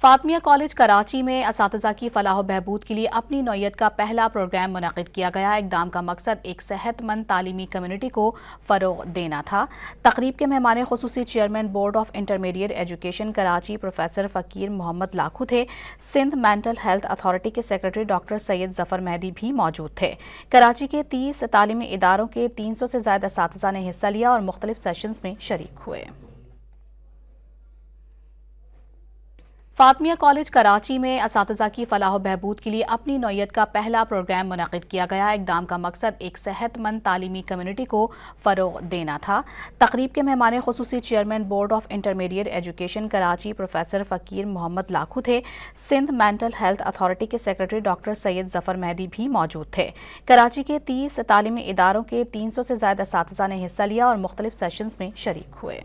फातमिया college Karachi में असातिज़ा की फलाह बहबूद के लिए अपनी नौयत का पहला प्रोग्राम मुनक़िद किया गया। इक़दाम का मकसद एक सेहतमंद तालीमी कम्यूनिटी को फ़रोग़ देना था। तक़रीब के मेहमान ख़ुसूसी chairman board of intermediate education Karachi professor Faqir Mohammad Lakhu थे। सिंध मेंटल हेल्थ अथॉरिटी के सेक्रेटरी डॉक्टर सैयद ज़फ़र मेहदी भी मौजूद थे। कराची के 30 तालीमी इदारों के 300 से ज़्यादा असातिज़ा ने हिस्सा लिया और मुख्तलिफ सेशंस में शरीक हुए। फातमिया कॉलेज कराची में असातिज़ा की फलाह बहबूद के लिए अपनी नौयत का पहला प्रोग्राम मुनक़िद किया गया। इक़दाम का मकसद एक सेहतमंद तालीमी कम्यूनिटी को फ़रोग़ देना था। तक़रीब के मेहमान ख़ुसूसी chairman board of intermediate education Karachi professor Faqir Mohammad Lakhu थे। सिंध मेंटल हेल्थ अथॉरिटी के सेक्रेटरी डॉक्टर सैयद ज़फ़र मेहदी भी मौजूद थे। कराची के 30 तालीमी इदारों के 300 से ज़्यादा असातिज़ा ने हिस्सा लिया और मुख्तलिफ सेशंस में शरीक हुए।